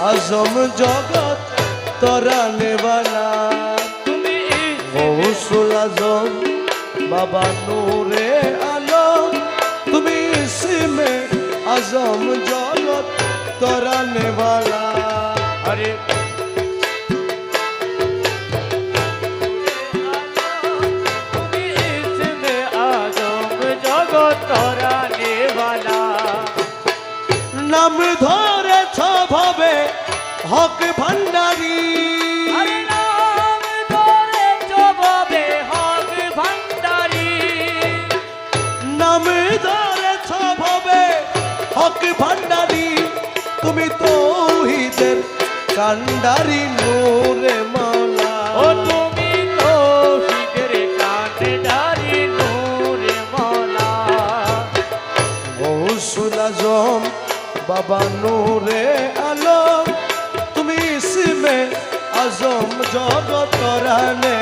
আজম জগৎ তরানে वाला তুমি গৌসুল আজম বাবা নূরে আলম তুমি ইসমে আজম জগৎ তরানে वाला আরে তুমি ইসমে আজম জগৎ তরানে वाला নাম ধরেছ ভাবে হক ভান্ডারী আরে নাম ধরে জবাবে হক ভান্ডারী নাম ধরেছ ভাবে হক ভান্ডারী তুমি তৌহিদের কান্ডারি নূরে মাওলা ও তুমি তৌহিদের কান্ডারি নূরে মাওলা গৌসুল আজম বাবা নূরে আলম তুমি ইসমে আজম জগৎ তরানে